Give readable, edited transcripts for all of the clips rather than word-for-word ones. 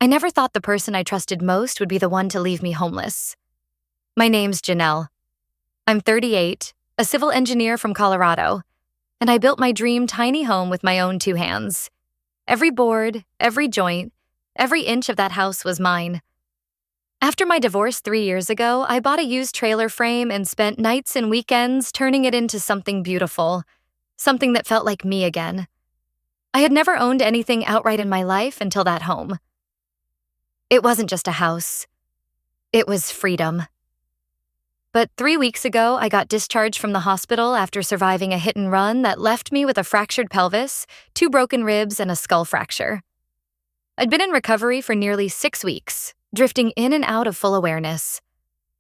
I never thought the person I trusted most would be the one to leave me homeless. My name's Janelle. I'm 38, a civil engineer from Colorado, and I built my dream tiny home with my own two hands. Every board, every joint, every inch of that house was mine. After my divorce 3 years ago, I bought a used trailer frame and spent nights and weekends turning it into something beautiful, something that felt like me again. I had never owned anything outright in my life until that home. It wasn't just a house. It was freedom. But 3 weeks ago, I got discharged from the hospital after surviving a hit and run that left me with a fractured pelvis, 2 broken ribs, and a skull fracture. I'd been in recovery for nearly 6 weeks, drifting in and out of full awareness.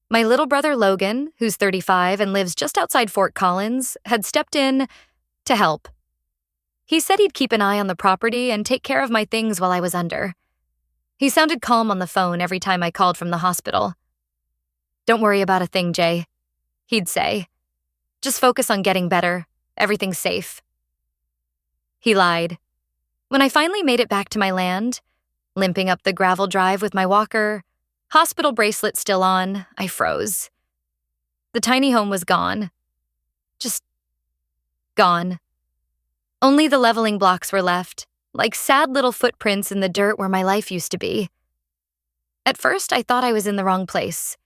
My little brother Logan, who's 35 and lives just outside Fort Collins, had stepped in to help. He said he'd keep an eye on the property and take care of my things while I was under. He sounded calm on the phone every time I called from the hospital. "Don't worry about a thing, Jay," he'd say. "Just focus on getting better. Everything's safe." He lied. When I finally made it back to my land, limping up the gravel drive with my walker, hospital bracelet still on, I froze. The tiny home was gone. Just gone. Only the leveling blocks were left, like sad little footprints in the dirt where my life used to be. At first, I thought I was in the wrong place.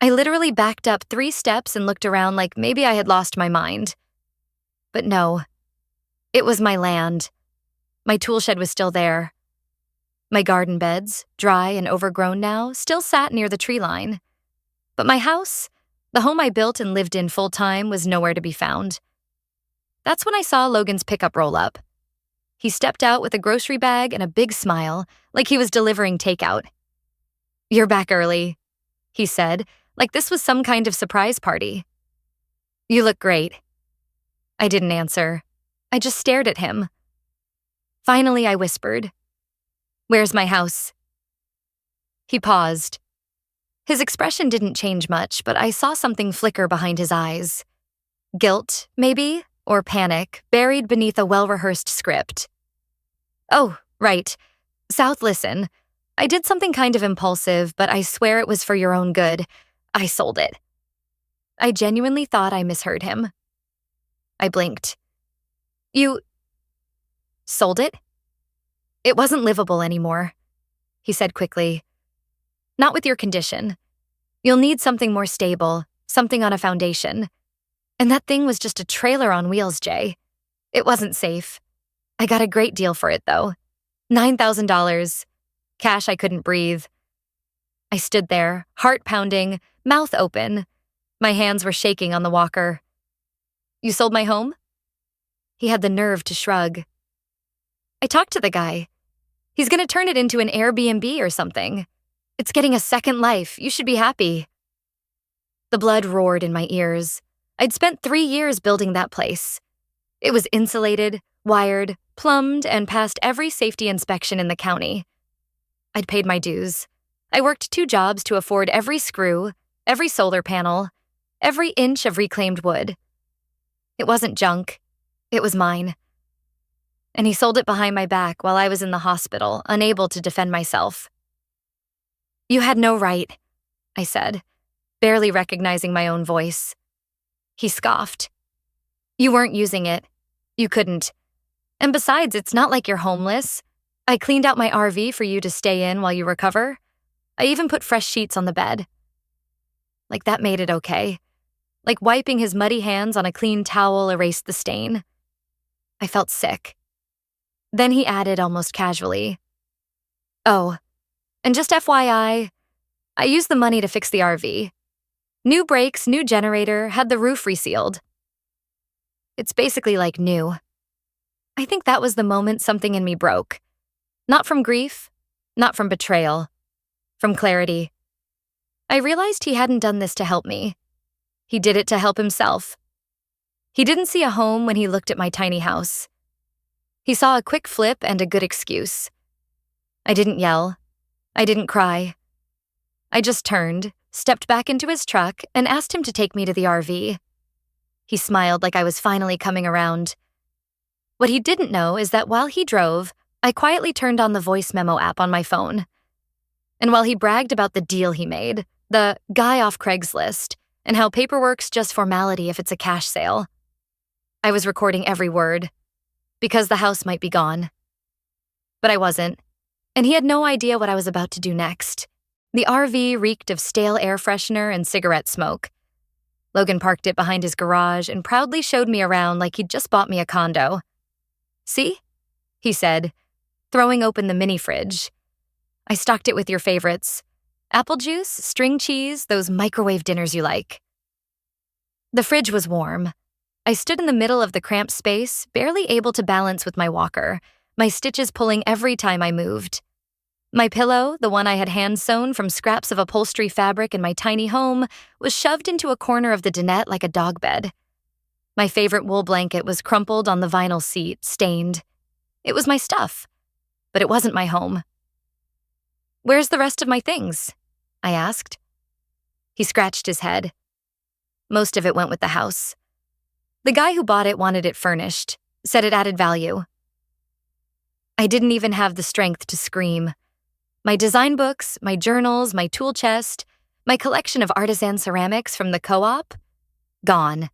I literally backed up 3 steps and looked around like maybe I had lost my mind. But no, it was my land. My tool shed was still there. My garden beds, dry and overgrown now, still sat near the tree line. But my house, the home I built and lived in full-time, was nowhere to be found. That's when I saw Logan's pickup roll up. He stepped out with a grocery bag and a big smile, like he was delivering takeout. "You're back early," he said, like this was some kind of surprise party. "You look great." I didn't answer. I just stared at him. Finally, I whispered, "Where's my house?" He paused. His expression didn't change much, but I saw something flicker behind his eyes. Guilt, maybe, or panic, buried beneath a well-rehearsed script. "Oh, right. South, listen. I did something kind of impulsive, but I swear it was for your own good. I sold it." I genuinely thought I misheard him. I blinked. "You sold it?" "It wasn't livable anymore," he said quickly. "Not with your condition. You'll need something more stable, something on a foundation. And that thing was just a trailer on wheels, Jay. It wasn't safe. I got a great deal for it, though. $9,000. Cash I couldn't breathe." I stood there, heart pounding, mouth open. My hands were shaking on the walker. "You sold my home?" He had the nerve to shrug. "I talked to the guy. He's gonna turn it into an Airbnb or something. It's getting a second life. You should be happy." The blood roared in my ears. I'd spent 3 years building that place. It was insulated, wired, plumbed, and passed every safety inspection in the county. I'd paid my dues. I worked 2 jobs to afford every screw, every solar panel, every inch of reclaimed wood. It wasn't junk. It was mine. And he sold it behind my back while I was in the hospital, unable to defend myself. "You had no right," I said, barely recognizing my own voice. He scoffed. "You weren't using it. You couldn't. And besides, it's not like you're homeless. I cleaned out my RV for you to stay in while you recover. I even put fresh sheets on the bed." Like that made it okay. Like wiping his muddy hands on a clean towel erased the stain. I felt sick. Then he added almost casually, "Oh, and just FYI, I used the money to fix the RV. New brakes, new generator, had the roof resealed. It's basically like new." I think that was the moment something in me broke. Not from grief, not from betrayal, from clarity. I realized he hadn't done this to help me. He did it to help himself. He didn't see a home when he looked at my tiny house. He saw a quick flip and a good excuse. I didn't yell. I didn't cry. I just turned, stepped back into his truck, and asked him to take me to the RV. He smiled like I was finally coming around. What he didn't know is that while he drove, I quietly turned on the voice memo app on my phone. And while he bragged about the deal he made, the guy off Craigslist, and how paperwork's just formality if it's a cash sale, I was recording every word, because the house might be gone. But I wasn't, and he had no idea what I was about to do next. The RV reeked of stale air freshener and cigarette smoke. Logan parked it behind his garage and proudly showed me around like he'd just bought me a condo. "See?" he said, throwing open the mini fridge. "I stocked it with your favorites. Apple juice, string cheese, those microwave dinners you like." The fridge was warm. I stood in the middle of the cramped space, barely able to balance with my walker, my stitches pulling every time I moved. My pillow, the one I had hand-sewn from scraps of upholstery fabric in my tiny home, was shoved into a corner of the dinette like a dog bed. My favorite wool blanket was crumpled on the vinyl seat, stained. It was my stuff, but it wasn't my home. "Where's the rest of my things?" I asked. He scratched his head. "Most of it went with the house. The guy who bought it wanted it furnished, said it added value." I didn't even have the strength to scream. My design books, my journals, my tool chest, my collection of artisan ceramics from the co-op, gone.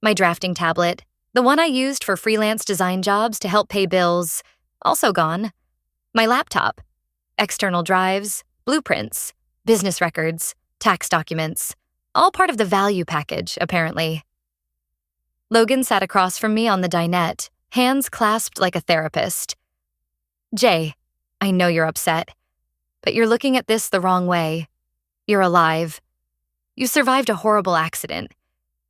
My drafting tablet, the one I used for freelance design jobs to help pay bills, also gone. My laptop, external drives, blueprints, business records, tax documents, all part of the value package, apparently. Logan sat across from me on the dinette, hands clasped like a therapist. "Jay, I know you're upset, but you're looking at this the wrong way. You're alive. You survived a horrible accident.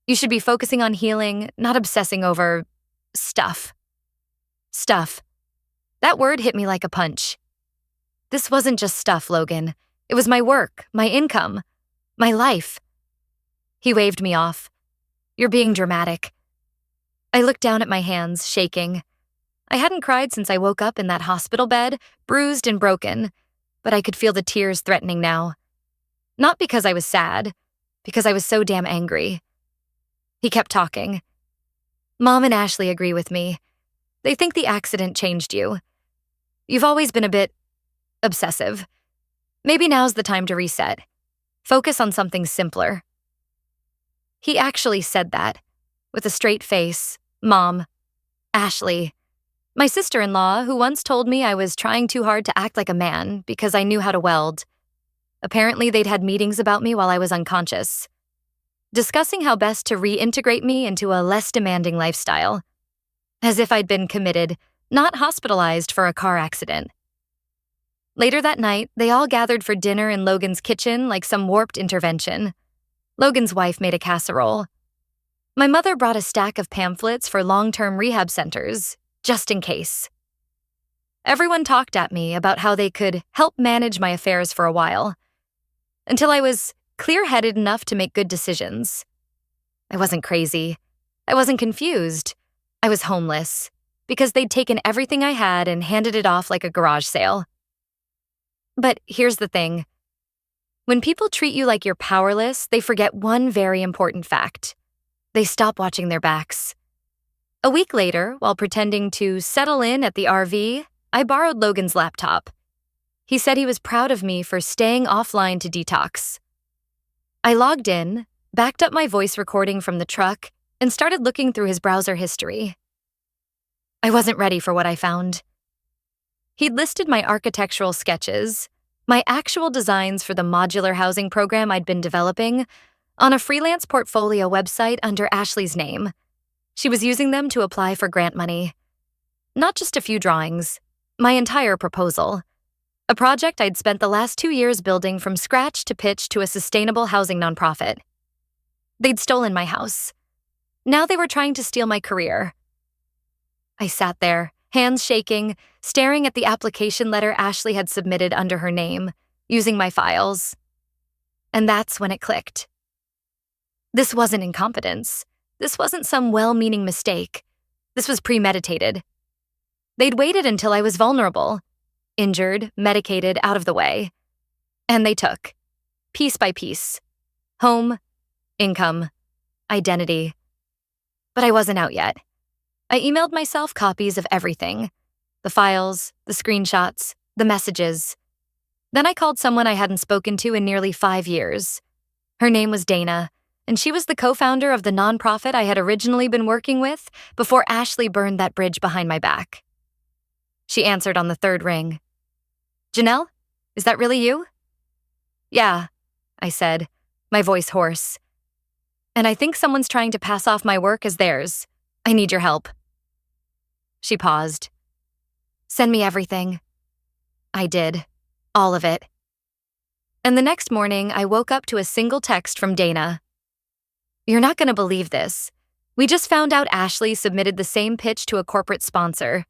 You should be focusing on healing, not obsessing over stuff." Stuff. That word hit me like a punch. This wasn't just stuff, Logan. It was my work, my income, my life. He waved me off. "You're being dramatic." I looked down at my hands, shaking. I hadn't cried since I woke up in that hospital bed, bruised and broken, but I could feel the tears threatening now. Not because I was sad, because I was so damn angry. He kept talking. "Mom and Ashley agree with me. They think the accident changed you. You've always been a bit obsessive. Maybe now's the time to reset. Focus on something simpler." He actually said that, with a straight face. Mom. Ashley. My sister-in-law, who once told me I was trying too hard to act like a man because I knew how to weld. Apparently, they'd had meetings about me while I was unconscious, discussing how best to reintegrate me into a less demanding lifestyle. As if I'd been committed, not hospitalized for a car accident. Later that night, they all gathered for dinner in Logan's kitchen like some warped intervention. Logan's wife made a casserole. My mother brought a stack of pamphlets for long-term rehab centers, just in case. Everyone talked at me about how they could help manage my affairs for a while, until I was clear-headed enough to make good decisions. I wasn't crazy. I wasn't confused. I was homeless, because they'd taken everything I had and handed it off like a garage sale. But here's the thing. When people treat you like you're powerless, they forget one very important fact. They stop watching their backs. A week later, while pretending to settle in at the RV, I borrowed Logan's laptop. He said he was proud of me for staying offline to detox. I logged in, backed up my voice recording from the truck, and started looking through his browser history. I wasn't ready for what I found. He'd listed my architectural sketches, my actual designs for the modular housing program I'd been developing, on a freelance portfolio website under Ashley's name. She was using them to apply for grant money. Not just a few drawings, my entire proposal. A project I'd spent the last 2 years building from scratch to pitch to a sustainable housing nonprofit. They'd stolen my house. Now they were trying to steal my career. I sat there, hands shaking, staring at the application letter Ashley had submitted under her name, using my files. And that's when it clicked. This wasn't incompetence. This wasn't some well-meaning mistake. This was premeditated. They'd waited until I was vulnerable, injured, medicated, out of the way. And they took, piece by piece, home, income, identity. But I wasn't out yet. I emailed myself copies of everything. The files, the screenshots, the messages. Then I called someone I hadn't spoken to in nearly 5 years. Her name was Dana, and she was the co-founder of the nonprofit I had originally been working with before Ashley burned that bridge behind my back. She answered on the third ring. "Janelle, is that really you?" "Yeah," I said, my voice hoarse. "And I think someone's trying to pass off my work as theirs. I need your help." She paused. "Send me everything." I did. All of it. And the next morning, I woke up to a single text from Dana. "You're not going to believe this. We just found out Ashley submitted the same pitch to a corporate sponsor.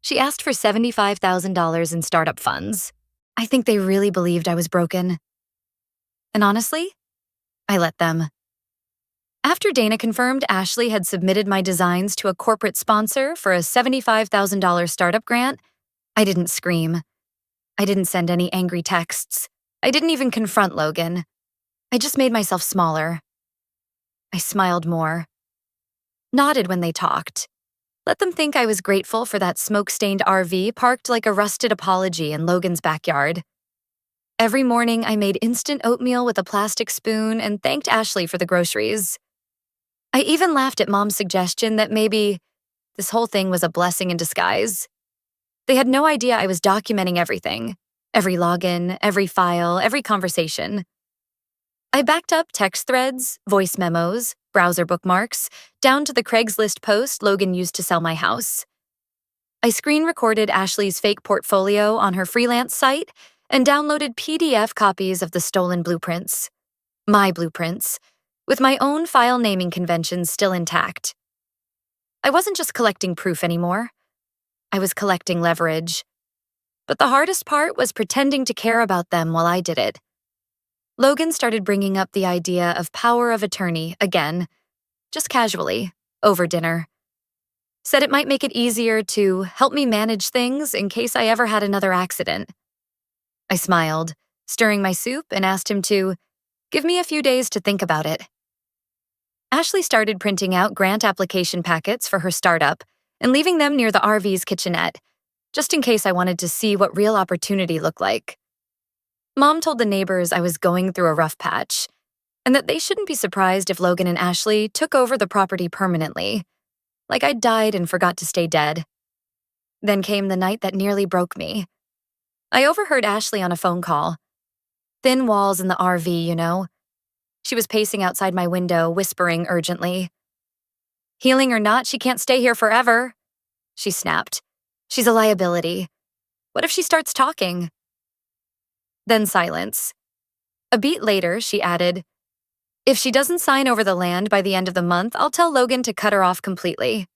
She asked for $75,000 in startup funds. I think they really believed I was broken. And honestly, I let them." After Dana confirmed Ashley had submitted my designs to a corporate sponsor for a $75,000 startup grant, I didn't scream. I didn't send any angry texts. I didn't even confront Logan. I just made myself smaller. I smiled more. Nodded when they talked. Let them think I was grateful for that smoke-stained RV parked like a rusted apology in Logan's backyard. Every morning, I made instant oatmeal with a plastic spoon and thanked Ashley for the groceries. I even laughed at Mom's suggestion that maybe this whole thing was a blessing in disguise. They had no idea I was documenting everything. Every login, every file, every conversation. I backed up text threads, voice memos, browser bookmarks, down to the Craigslist post Logan used to sell my house. I screen recorded Ashley's fake portfolio on her freelance site and downloaded PDF copies of the stolen blueprints. My blueprints, with my own file naming conventions still intact. I wasn't just collecting proof anymore. I was collecting leverage. But the hardest part was pretending to care about them while I did it. Logan started bringing up the idea of power of attorney again, just casually, over dinner. Said it might make it easier to help me manage things in case I ever had another accident. I smiled, stirring my soup, and asked him to give me a few days to think about it. Ashley started printing out grant application packets for her startup and leaving them near the RV's kitchenette, just in case I wanted to see what real opportunity looked like. Mom told the neighbors I was going through a rough patch, and that they shouldn't be surprised if Logan and Ashley took over the property permanently, like I'd died and forgot to stay dead. Then came the night that nearly broke me. I overheard Ashley on a phone call. Thin walls in the RV, you know. She was pacing outside my window, whispering urgently. "Healing or not, she can't stay here forever," she snapped. "She's a liability. What if she starts talking?" Then silence. A beat later, she added, "If she doesn't sign over the land by the end of the month, I'll tell Logan to cut her off completely.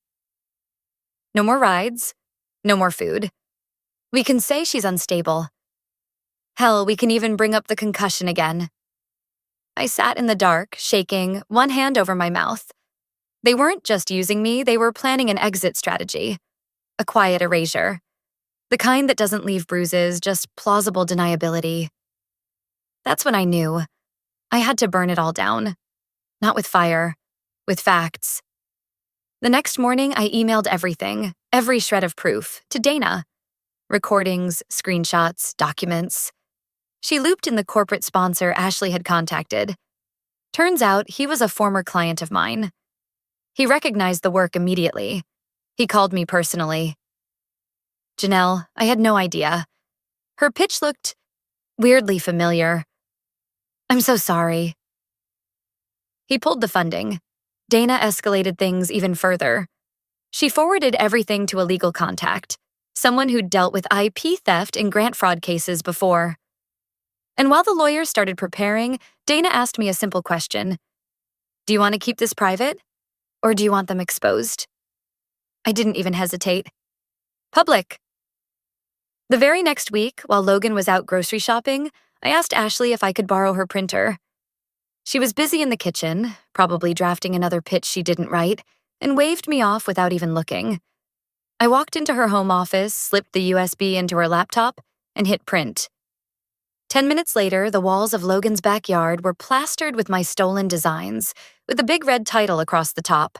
No more rides. No more food. We can say she's unstable. Hell, we can even bring up the concussion again." I sat in the dark, shaking, one hand over my mouth. They weren't just using me, they were planning an exit strategy. A quiet erasure. The kind that doesn't leave bruises, just plausible deniability. That's when I knew. I had to burn it all down. Not with fire, with facts. The next morning, I emailed everything, every shred of proof, to Dana. Recordings, screenshots, documents. She looped in the corporate sponsor Ashley had contacted. Turns out he was a former client of mine. He recognized the work immediately. He called me personally. "Janelle, I had no idea." Her pitch looked weirdly familiar. "I'm so sorry." He pulled the funding. Dana escalated things even further. She forwarded everything to a legal contact, someone who'd dealt with IP theft and grant fraud cases before. And while the lawyers started preparing, Dana asked me a simple question. "Do you want to keep this private? Or do you want them exposed?" I didn't even hesitate. "Public." The very next week, while Logan was out grocery shopping, I asked Ashley if I could borrow her printer. She was busy in the kitchen, probably drafting another pitch she didn't write, and waved me off without even looking. I walked into her home office, slipped the USB into her laptop, and hit print. 10 minutes later, the walls of Logan's backyard were plastered with my stolen designs, with a big red title across the top.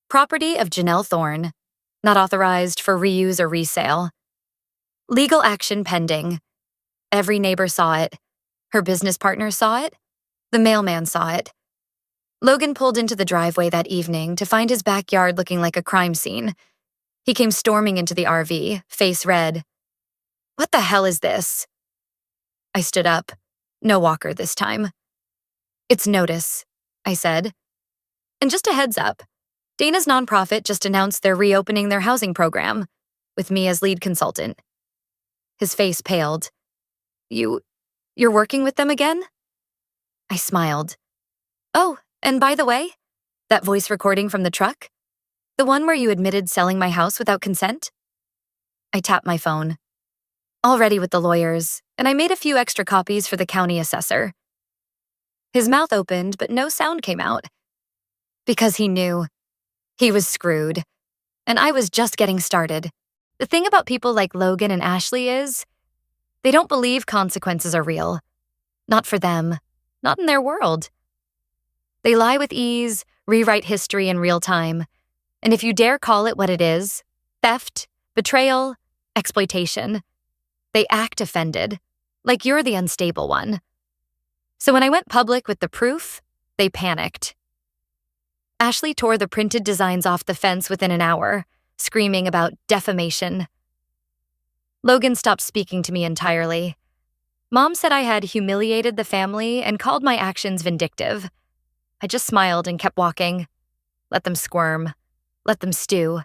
Property of Janelle Thorne. Not authorized for reuse or resale. Legal action pending. Every neighbor saw it. Her business partner saw it. The mailman saw it. Logan pulled into the driveway that evening to find his backyard looking like a crime scene. He came storming into the RV, face red. "What the hell is this?" I stood up. No walker this time. "It's notice," I said. "And just a heads up, Dana's nonprofit just announced they're reopening their housing program, with me as lead consultant." His face paled. You're working with them again?" I smiled. "Oh, and by the way, that voice recording from the truck? The one where you admitted selling my house without consent?" I tapped my phone. "All ready with the lawyers, and I made a few extra copies for the county assessor." His mouth opened, but no sound came out. Because he knew. He was screwed. And I was just getting started. The thing about people like Logan and Ashley is, they don't believe consequences are real. Not for them. Not in their world. They lie with ease, rewrite history in real time. And if you dare call it what it is, theft, betrayal, exploitation, they act offended, like you're the unstable one. So when I went public with the proof, they panicked. Ashley tore the printed designs off the fence within an hour, screaming about defamation. Logan stopped speaking to me entirely. Mom said I had humiliated the family and called my actions vindictive. I just smiled and kept walking. Let them squirm. Let them stew.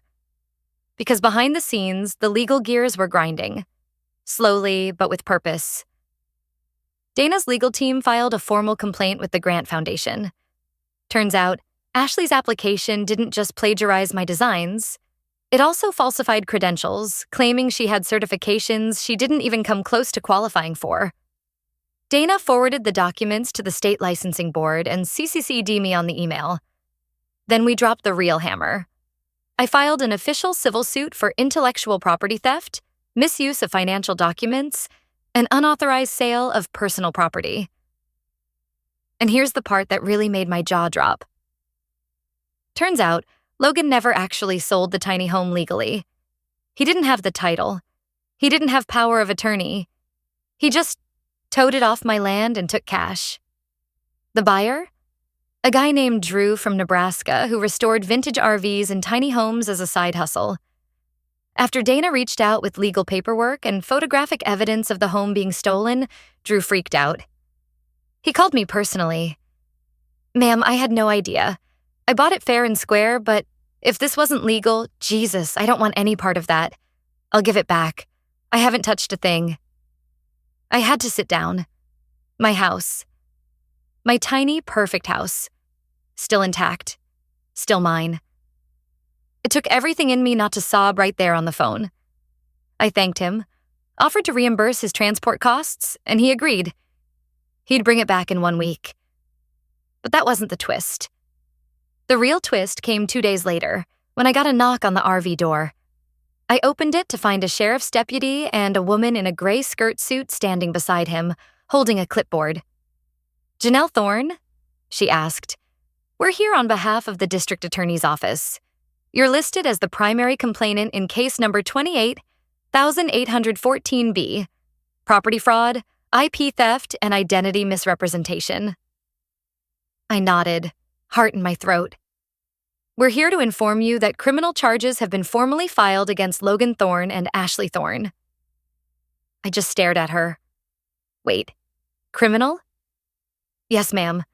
Because behind the scenes, the legal gears were grinding. Slowly, but with purpose. Dana's legal team filed a formal complaint with the Grant Foundation. Turns out, Ashley's application didn't just plagiarize my designs. It also falsified credentials, claiming she had certifications she didn't even come close to qualifying for. Dana forwarded the documents to the state licensing board and CC'd me on the email. Then we dropped the real hammer. I filed an official civil suit for intellectual property theft, misuse of financial documents, and unauthorized sale of personal property. And here's the part that really made my jaw drop. Turns out, Logan never actually sold the tiny home legally. He didn't have the title. He didn't have power of attorney. He just towed it off my land and took cash. The buyer? A guy named Drew from Nebraska who restored vintage RVs and tiny homes as a side hustle. After Dana reached out with legal paperwork and photographic evidence of the home being stolen, Drew freaked out. He called me personally. "Ma'am, I had no idea. I bought it fair and square, but if this wasn't legal, Jesus, I don't want any part of that. I'll give it back. I haven't touched a thing." I had to sit down. My house. My tiny, perfect house. Still intact. Still mine. It took everything in me not to sob right there on the phone. I thanked him, offered to reimburse his transport costs, and he agreed. He'd bring it back in 1 week. But that wasn't the twist. The real twist came 2 days later, when I got a knock on the RV door. I opened it to find a sheriff's deputy and a woman in a gray skirt suit standing beside him, holding a clipboard. "Janelle Thorne?" she asked. "We're here on behalf of the district attorney's office. You're listed as the primary complainant in case number 28,814B, property fraud, IP theft, and identity misrepresentation." I nodded, heart in my throat. "We're here to inform you that criminal charges have been formally filed against Logan Thorne and Ashley Thorne." I just stared at her. "Wait, criminal?" "Yes, ma'am.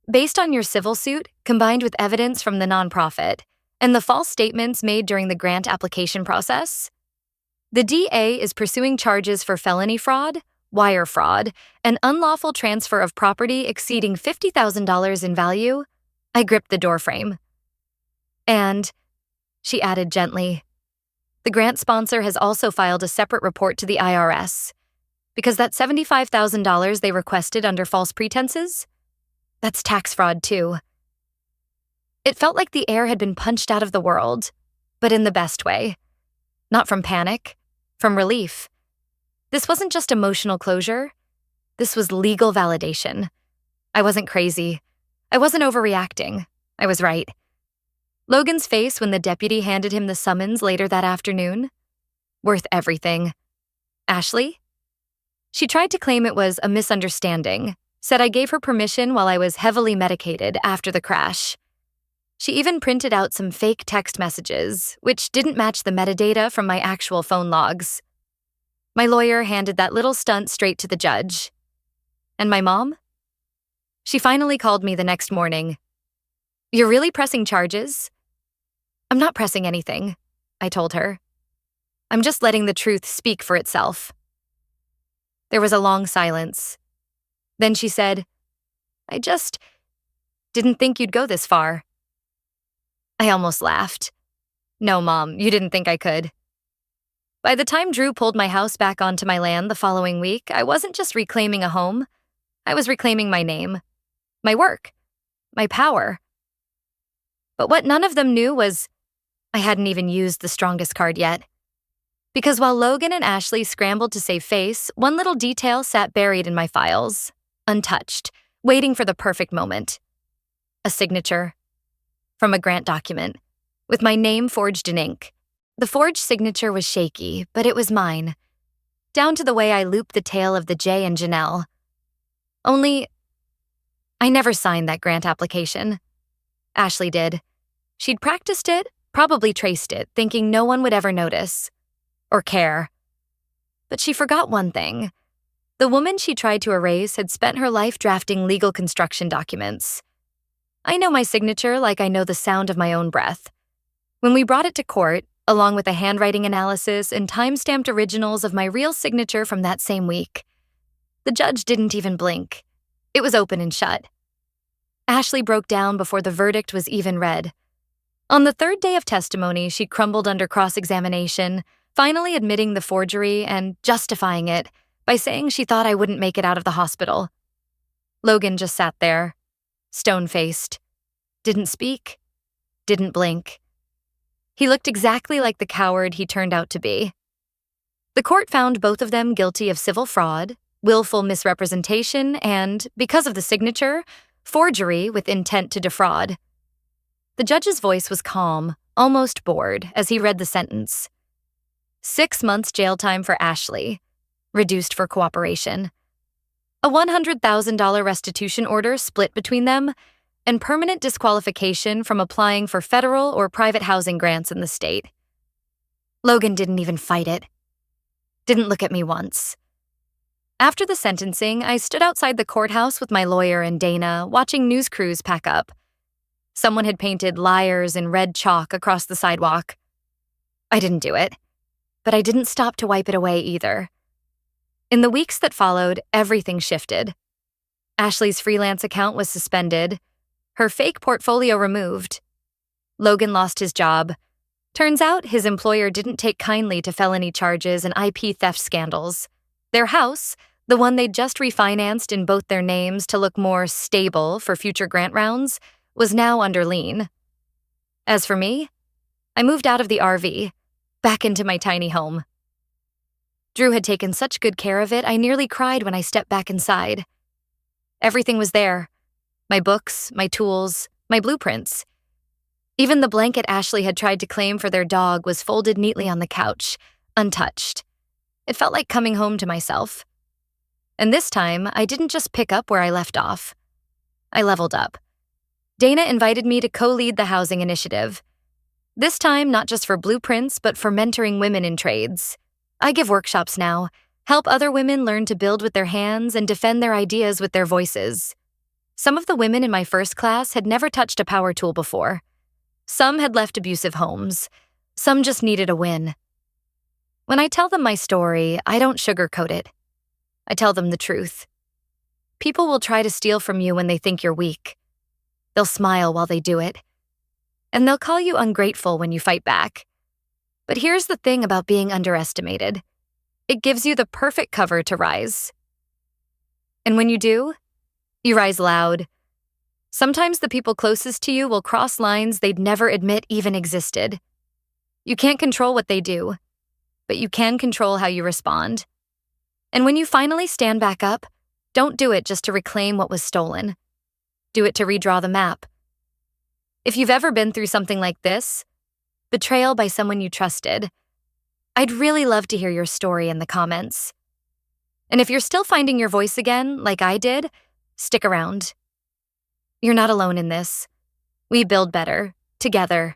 Based on your civil suit, combined with evidence from the nonprofit, and the false statements made during the grant application process, the DA is pursuing charges for felony fraud, wire fraud, and unlawful transfer of property exceeding $50,000 in value." I gripped the doorframe. "And," she added gently, "the grant sponsor has also filed a separate report to the IRS, because that $75,000 they requested under false pretenses, that's tax fraud too." It felt like the air had been punched out of the world, but in the best way. Not from panic, from relief. This wasn't just emotional closure. This was legal validation. I wasn't crazy. I wasn't overreacting. I was right. Logan's face when the deputy handed him the summons later that afternoon? Worth everything. "Ashley?" She tried to claim it was a misunderstanding, said I gave her permission while I was heavily medicated after the crash. She even printed out some fake text messages, which didn't match the metadata from my actual phone logs. My lawyer handed that little stunt straight to the judge. And my mom? She finally called me the next morning. "You're really pressing charges?" "I'm not pressing anything," I told her. "I'm just letting the truth speak for itself." There was a long silence. Then she said, "I just didn't think you'd go this far." I almost laughed. "No, Mom, you didn't think I could." By the time Drew pulled my house back onto my land the following week, I wasn't just reclaiming a home. I was reclaiming my name, my work, my power. But what none of them knew was I hadn't even used the strongest card yet. Because while Logan and Ashley scrambled to save face, one little detail sat buried in my files, untouched, waiting for the perfect moment. A signature from a grant document, with my name forged in ink. The forged signature was shaky, but it was mine, down to the way I looped the tail of the J in Janelle. Only, I never signed that grant application. Ashley did. She'd practiced it, probably traced it, thinking no one would ever notice. Or care. But she forgot one thing. The woman she tried to erase had spent her life drafting legal construction documents. I know my signature like I know the sound of my own breath. When we brought it to court, along with a handwriting analysis and time-stamped originals of my real signature from that same week, the judge didn't even blink. It was open and shut. Ashley broke down before the verdict was even read. On the third day of testimony, she crumbled under cross-examination, finally admitting the forgery and justifying it by saying she thought I wouldn't make it out of the hospital. Logan just sat there, stone-faced, didn't speak, didn't blink. He looked exactly like the coward he turned out to be. The court found both of them guilty of civil fraud, willful misrepresentation, and, because of the signature, forgery with intent to defraud. The judge's voice was calm, almost bored, as he read the sentence. 6 months jail time for Ashley, reduced for cooperation. A $100,000 restitution order split between them, and permanent disqualification from applying for federal or private housing grants in the state. Logan didn't even fight it. Didn't look at me once. After the sentencing, I stood outside the courthouse with my lawyer and Dana, watching news crews pack up. Someone had painted "liars" in red chalk across the sidewalk. I didn't do it, but I didn't stop to wipe it away either. In the weeks that followed, everything shifted. Ashley's freelance account was suspended, her fake portfolio removed. Logan lost his job. Turns out his employer didn't take kindly to felony charges and IP theft scandals. Their house, the one they'd just refinanced in both their names to look more stable for future grant rounds, was now under lien. As for me, I moved out of the RV, back into my tiny home. Drew had taken such good care of it, I nearly cried when I stepped back inside. Everything was there. My books, my tools, my blueprints. Even the blanket Ashley had tried to claim for their dog was folded neatly on the couch, untouched. It felt like coming home to myself. And this time, I didn't just pick up where I left off. I leveled up. Dana invited me to co-lead the housing initiative. This time, not just for blueprints, but for mentoring women in trades. I give workshops now, help other women learn to build with their hands and defend their ideas with their voices. Some of the women in my first class had never touched a power tool before. Some had left abusive homes. Some just needed a win. When I tell them my story, I don't sugarcoat it. I tell them the truth. People will try to steal from you when they think you're weak. They'll smile while they do it. And they'll call you ungrateful when you fight back. But here's the thing about being underestimated. It gives you the perfect cover to rise. And when you do, you rise loud. Sometimes the people closest to you will cross lines they'd never admit even existed. You can't control what they do, but you can control how you respond. And when you finally stand back up, don't do it just to reclaim what was stolen. Do it to redraw the map. If you've ever been through something like this, betrayal by someone you trusted, I'd really love to hear your story in the comments. And if you're still finding your voice again, like I did, stick around. You're not alone in this. We build better, together.